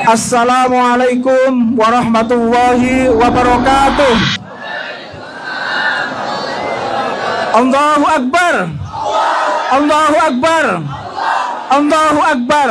Assalamualaikum warahmatullahi wabarakatuh. Allahu Akbar. Allahu Akbar. Allahu Akbar.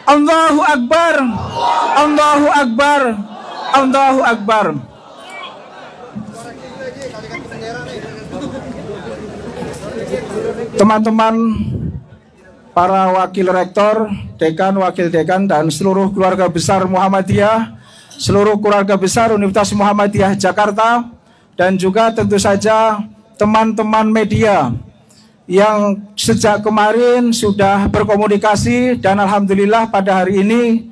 Allahu Akbar. Allahu Akbar. Allahu Akbar. Teman-teman, para wakil rektor, dekan, wakil dekan, dan seluruh keluarga besar Muhammadiyah, seluruh keluarga besar Universitas Muhammadiyah Jakarta, dan juga tentu saja teman-teman media yang sejak kemarin sudah berkomunikasi, dan alhamdulillah pada hari ini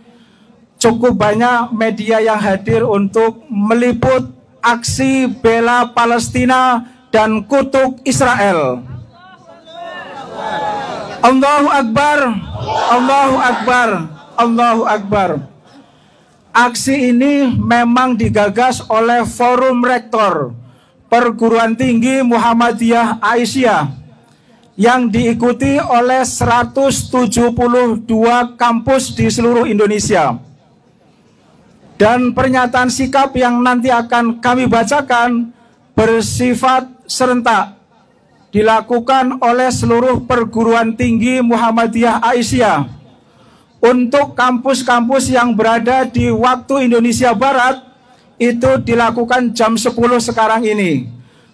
cukup banyak media yang hadir untuk meliput aksi bela Palestina dan kutuk Israel. Allahu Akbar, Allahu Akbar, Allahu Akbar. Aksi ini memang digagas oleh Forum Rektor Perguruan Tinggi Muhammadiyah Aisyah yang diikuti oleh 172 kampus di seluruh Indonesia. Dan pernyataan sikap yang nanti akan kami bacakan bersifat serentak, dilakukan oleh seluruh perguruan tinggi Muhammadiyah Aisyah untuk kampus-kampus yang berada di waktu Indonesia Barat. Itu dilakukan jam 10 sekarang ini.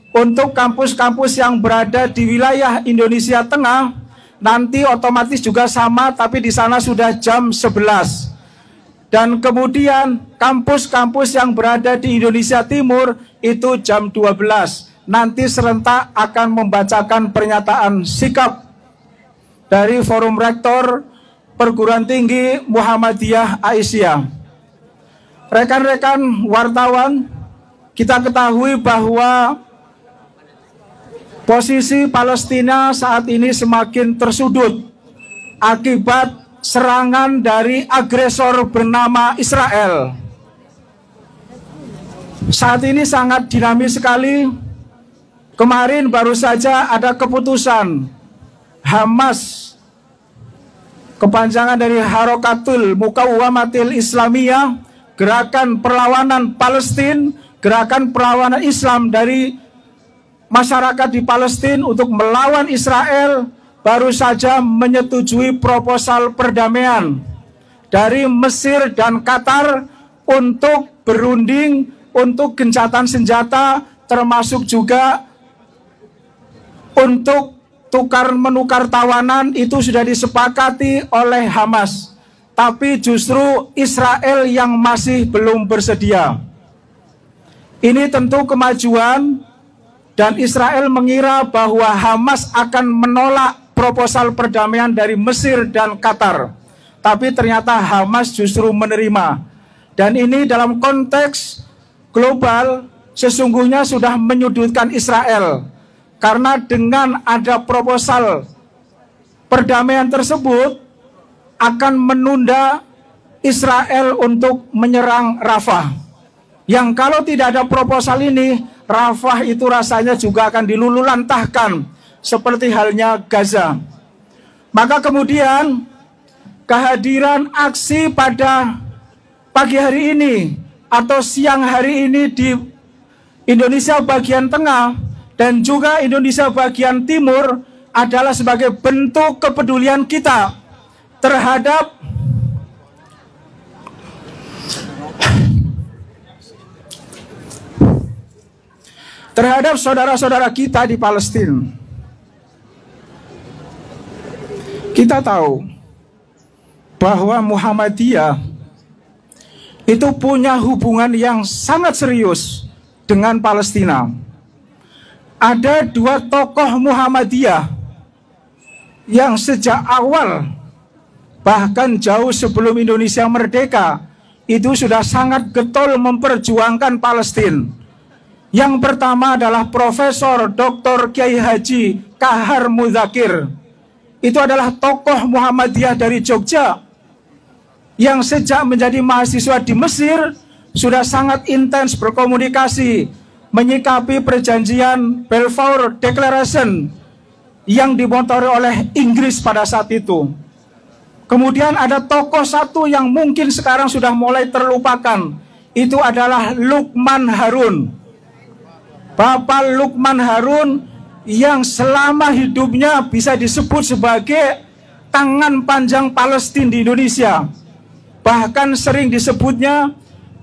Untuk kampus-kampus yang berada di wilayah Indonesia Tengah nanti otomatis juga sama, tapi di sana sudah jam 11. Dan kemudian kampus-kampus yang berada di Indonesia Timur itu jam 12. Nanti serentak akan membacakan pernyataan sikap dari Forum Rektor Perguruan Tinggi Muhammadiyah Aisyah. Rekan-rekan wartawan, kita ketahui bahwa posisi Palestina saat ini semakin tersudut akibat serangan dari agresor bernama Israel. Saat ini sangat dinamis sekali. Kemarin baru saja ada keputusan Hamas, kepanjangan dari Harokatul Muqawamatil Islamiyah, gerakan perlawanan Palestina, gerakan perlawanan Islam dari masyarakat di Palestina untuk melawan Israel, baru saja menyetujui proposal perdamaian dari Mesir dan Qatar untuk berunding, untuk gencatan senjata, termasuk juga untuk tukar-menukar tawanan. Itu sudah disepakati oleh Hamas. Tapi justru Israel yang masih belum bersedia. Ini tentu kemajuan, dan Israel mengira bahwa Hamas akan menolak proposal perdamaian dari Mesir dan Qatar. Tapi ternyata Hamas justru menerima. Dan ini dalam konteks global sesungguhnya sudah menyudutkan Israel. Karena dengan ada proposal perdamaian tersebut akan menunda Israel untuk menyerang Rafah. Yang kalau tidak ada proposal ini, Rafah itu rasanya juga akan dilululantahkan seperti halnya Gaza. Maka kemudian kehadiran aksi pada pagi hari ini atau siang hari ini di Indonesia bagian tengah dan juga Indonesia bagian timur adalah sebagai bentuk kepedulian kita terhadap saudara-saudara kita di Palestina. Kita tahu bahwa Muhammadiyah itu punya hubungan yang sangat serius dengan Palestina. Ada dua tokoh Muhammadiyah yang sejak awal, bahkan jauh sebelum Indonesia merdeka, itu sudah sangat getol memperjuangkan Palestina. Yang pertama adalah Profesor Dr. Kiai Haji Kahar Muzakir. Itu adalah tokoh Muhammadiyah dari Jogja yang sejak menjadi mahasiswa di Mesir sudah sangat intens berkomunikasi menyikapi perjanjian Balfour Declaration yang dimotori oleh Inggris pada saat itu. Kemudian ada tokoh satu yang mungkin sekarang sudah mulai terlupakan. Itu adalah Lukman Harun. Bapak Lukman Harun yang selama hidupnya bisa disebut sebagai tangan panjang Palestina di Indonesia. Bahkan sering disebutnya,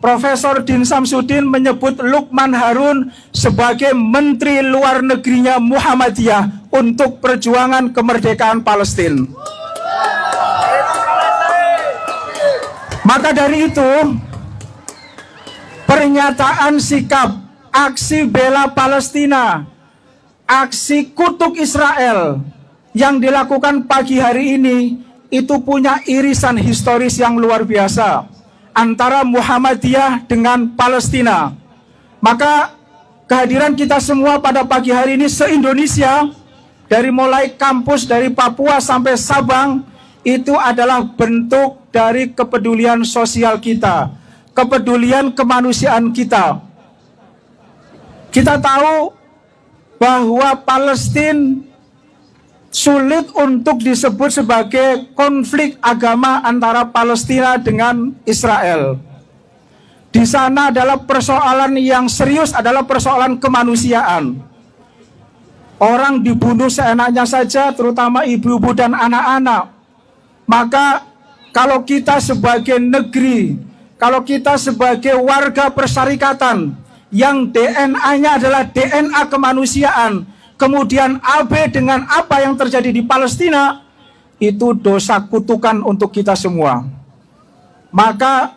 Profesor Din Samsudin menyebut Lukman Harun sebagai Menteri Luar Negerinya Muhammadiyah untuk perjuangan kemerdekaan Palestina. Maka dari itu, pernyataan sikap aksi bela Palestina, aksi kutuk Israel yang dilakukan pagi hari ini itu punya irisan historis yang luar biasa antara Muhammadiyah dengan Palestina. Maka kehadiran kita semua pada pagi hari ini se-Indonesia, dari mulai kampus dari Papua sampai Sabang, itu adalah bentuk dari kepedulian sosial kita, kepedulian kemanusiaan kita. Kita tahu bahwa Palestina sulit untuk disebut sebagai konflik agama antara Palestina dengan Israel. Di sana adalah persoalan yang serius, adalah persoalan kemanusiaan. Orang dibunuh seenaknya saja, terutama ibu-ibu dan anak-anak. Maka kalau kita sebagai negeri, kalau kita sebagai warga persyarikatan yang DNA-nya adalah DNA kemanusiaan, kemudian AB dengan apa yang terjadi di Palestina, itu dosa kutukan untuk kita semua. Maka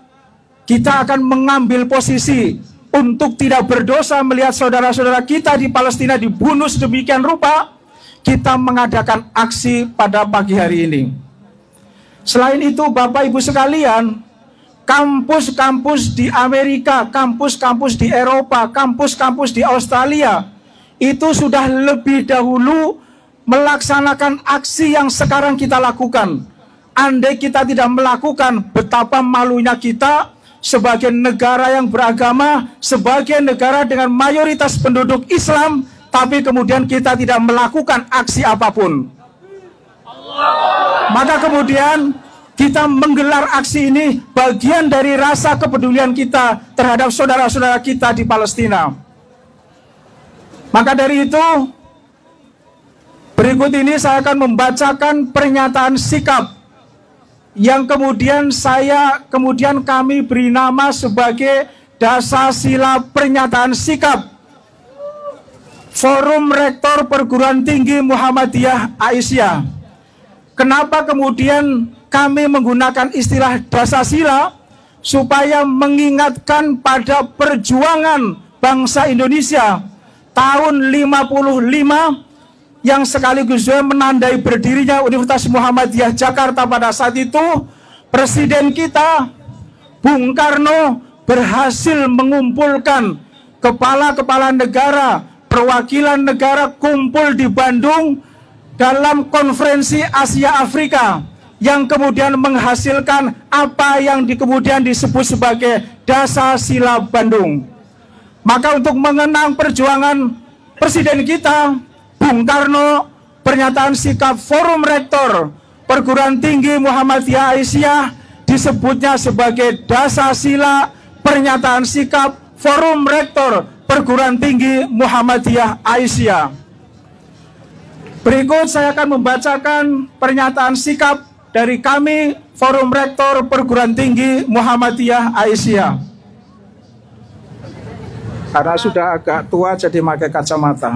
kita akan mengambil posisi untuk tidak berdosa melihat saudara-saudara kita di Palestina dibunuh sedemikian rupa. Kita mengadakan aksi pada pagi hari ini. Selain itu, Bapak Ibu sekalian, kampus-kampus di Amerika, kampus-kampus di Eropa, kampus-kampus di Australia, itu sudah lebih dahulu melaksanakan aksi yang sekarang kita lakukan. Andai kita tidak melakukan, betapa malunya kita sebagai negara yang beragama, sebagai negara dengan mayoritas penduduk Islam, tapi kemudian kita tidak melakukan aksi apapun. Maka kemudian kita menggelar aksi ini bagian dari rasa kepedulian kita terhadap saudara-saudara kita di Palestina. Maka dari itu, berikut ini saya akan membacakan pernyataan sikap yang kemudian kami beri nama sebagai Dasasila Pernyataan Sikap Forum Rektor Perguruan Tinggi Muhammadiyah Aisyah. Kenapa kemudian kami menggunakan istilah Dasasila? Supaya mengingatkan pada perjuangan bangsa Indonesia tahun 55 yang sekaligus juga menandai berdirinya Universitas Muhammadiyah Jakarta. Pada saat itu Presiden kita Bung Karno berhasil mengumpulkan kepala-kepala negara, perwakilan negara kumpul di Bandung dalam konferensi Asia Afrika yang kemudian menghasilkan apa yang kemudian disebut sebagai Dasasila Bandung. Maka untuk mengenang perjuangan Presiden kita Bung Karno, pernyataan sikap Forum Rektor Perguruan Tinggi Muhammadiyah Aisyah disebutnya sebagai Dasasila Pernyataan Sikap Forum Rektor Perguruan Tinggi Muhammadiyah Aisyah. Berikut saya akan membacakan pernyataan sikap dari kami Forum Rektor Perguruan Tinggi Muhammadiyah Aisyah. Karena sudah agak tua jadi pakai kacamata.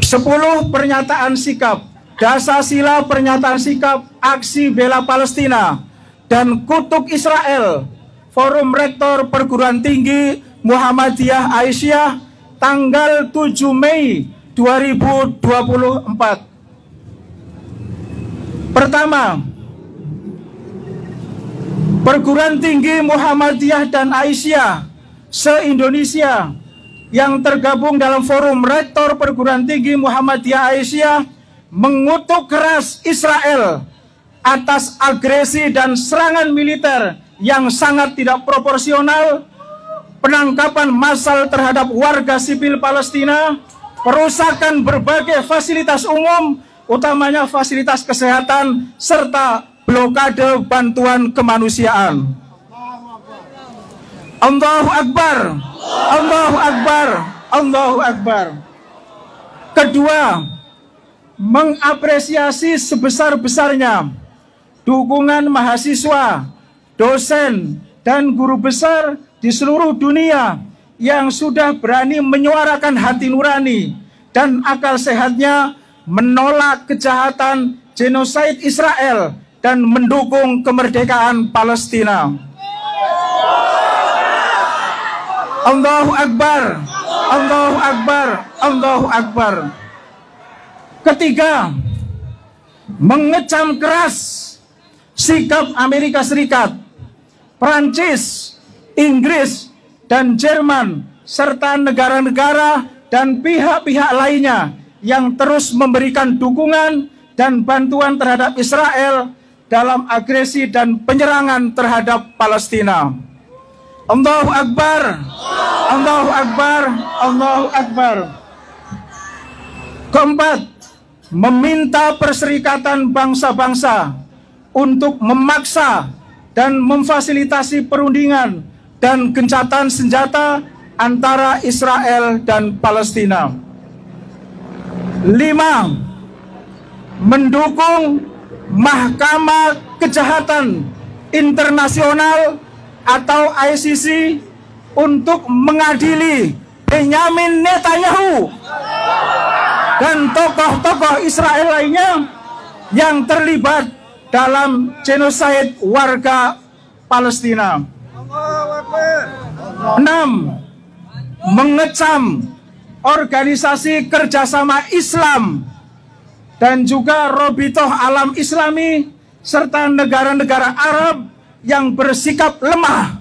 10 pernyataan sikap, Dasasila Pernyataan Sikap Aksi Bela Palestina dan Kutuk Israel, Forum Rektor Perguruan Tinggi Muhammadiyah Aisyah, tanggal 7 Mei 2024. Pertama, Perguruan Tinggi Muhammadiyah dan Aisyah se-Indonesia yang tergabung dalam Forum Rektor Perguruan Tinggi Muhammadiyah Aisyah mengutuk keras Israel atas agresi dan serangan militer yang sangat tidak proporsional, penangkapan massal terhadap warga sipil Palestina, perusakan berbagai fasilitas umum, utamanya fasilitas kesehatan, serta blokade bantuan kemanusiaan. Allahu Akbar, Allahu Akbar, Allahu Akbar. Kedua, mengapresiasi sebesar-besarnya dukungan mahasiswa, dosen, dan guru besar di seluruh dunia yang sudah berani menyuarakan hati nurani dan akal sehatnya menolak kejahatan genosid Israel dan mendukung kemerdekaan Palestina. Allahu Akbar, Allahu Akbar, Allahu Akbar. Ketiga, mengecam keras sikap Amerika Serikat, Prancis, Inggris, dan Jerman, serta negara-negara dan pihak-pihak lainnya yang terus memberikan dukungan dan bantuan terhadap Israel dalam agresi dan penyerangan terhadap Palestina. Allahu Akbar, Allahu Akbar, Allahu Akbar. Keempat, meminta Perserikatan Bangsa-Bangsa untuk memaksa dan memfasilitasi perundingan dan gencatan senjata antara Israel dan Palestina. 5. Mendukung Mahkamah Kejahatan Internasional atau ICC untuk mengadili Benyamin Netanyahu dan tokoh-tokoh Israel lainnya yang terlibat dalam genosid warga Palestina. 6. Mengecam Organisasi Kerjasama Islam dan juga Robitoh Alam Islami serta negara-negara Arab yang bersikap lemah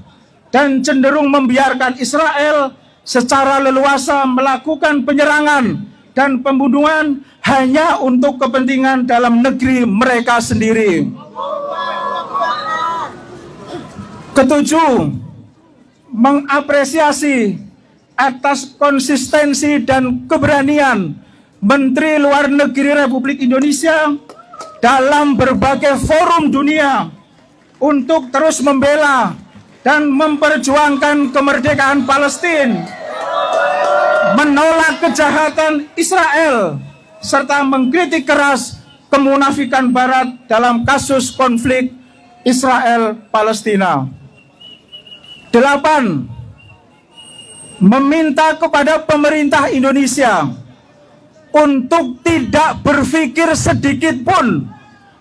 dan cenderung membiarkan Israel secara leluasa melakukan penyerangan dan pembunuhan hanya untuk kepentingan dalam negeri mereka sendiri. Ketujuh, mengapresiasi atas konsistensi dan keberanian Menteri Luar Negeri Republik Indonesia dalam berbagai forum dunia untuk terus membela dan memperjuangkan kemerdekaan Palestina, menolak kejahatan Israel, serta mengkritik keras kemunafikan Barat dalam kasus konflik Israel-Palestina. 8. Meminta kepada pemerintah Indonesia untuk tidak berpikir sedikit pun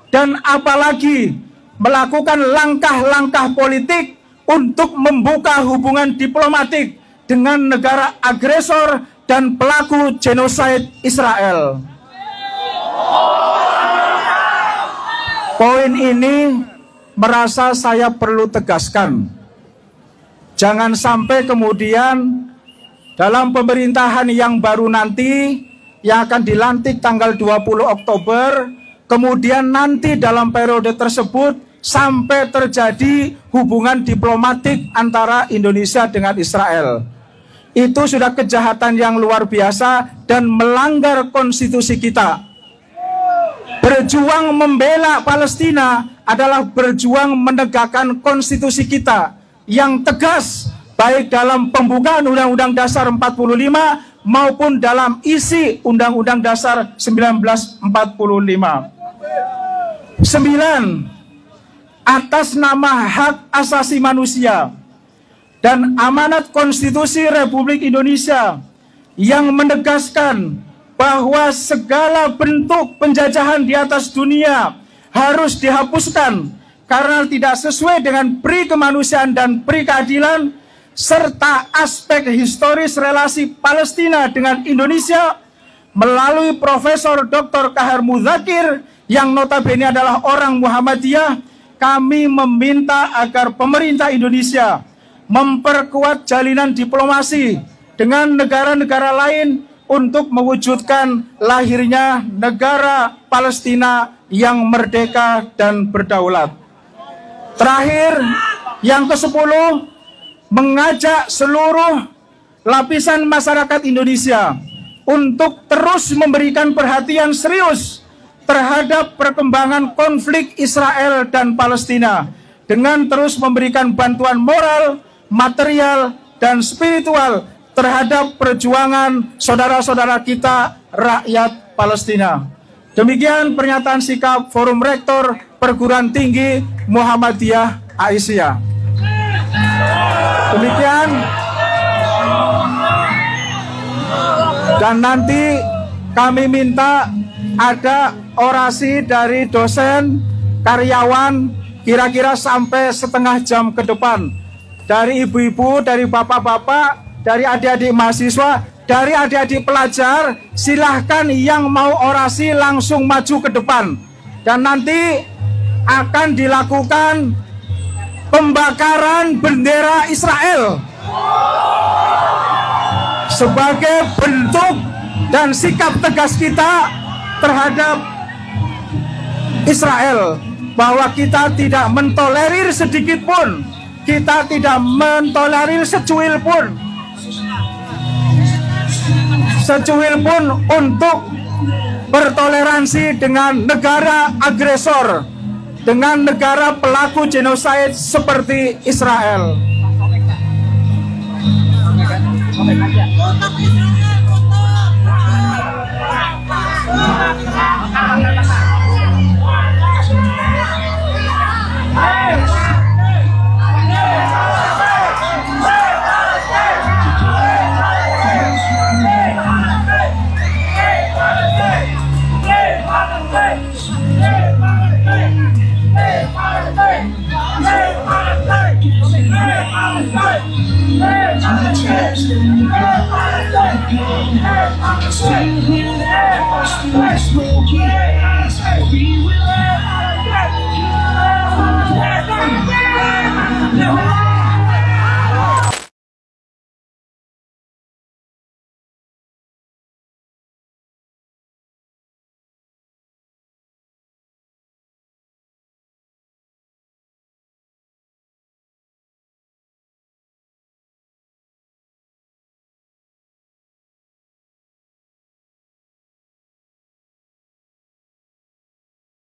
dan apalagi melakukan langkah-langkah politik untuk membuka hubungan diplomatik dengan negara agresor dan pelaku genosid Israel. Poin ini merasa saya perlu tegaskan. Jangan sampai kemudian dalam pemerintahan yang baru nanti yang akan dilantik tanggal 20 Oktober, kemudian nanti dalam periode tersebut sampai terjadi hubungan diplomatik antara Indonesia dengan Israel. Itu sudah kejahatan yang luar biasa dan melanggar konstitusi kita. Berjuang membela Palestina adalah berjuang menegakkan konstitusi kita yang tegas, baik dalam pembukaan Undang-Undang Dasar 45 maupun dalam isi Undang-Undang Dasar 1945. 9. Atas nama hak asasi manusia dan amanat konstitusi Republik Indonesia yang menegaskan bahwa segala bentuk penjajahan di atas dunia harus dihapuskan karena tidak sesuai dengan pri kemanusiaan dan pri keadilan, serta aspek historis relasi Palestina dengan Indonesia melalui Profesor Dr. Kahar Muzakir yang notabene adalah orang Muhammadiyah. Kami meminta agar pemerintah Indonesia memperkuat jalinan diplomasi dengan negara-negara lain untuk mewujudkan lahirnya negara Palestina yang merdeka dan berdaulat. Terakhir, yang ke-10, mengajak seluruh lapisan masyarakat Indonesia untuk terus memberikan perhatian serius terhadap perkembangan konflik Israel dan Palestina dengan terus memberikan bantuan moral, material, dan spiritual terhadap perjuangan saudara-saudara kita rakyat Palestina. Demikian pernyataan sikap Forum Rektor Perguruan Tinggi Muhammadiyah Aisyah. Demikian. Dan nanti kami minta ada orasi dari dosen, karyawan, kira-kira sampai setengah jam ke depan. Dari ibu-ibu, dari bapak-bapak, dari adik-adik mahasiswa, dari adik-adik pelajar, silahkan yang mau orasi langsung maju ke depan. Dan nanti akan dilakukan pembakaran bendera Israel sebagai bentuk dan sikap tegas kita terhadap Israel, bahwa kita tidak mentolerir sedikit pun, kita tidak mentolerir secuil pun untuk bertoleransi dengan negara agresor, dengan negara pelaku genosid seperti Israel. Hey,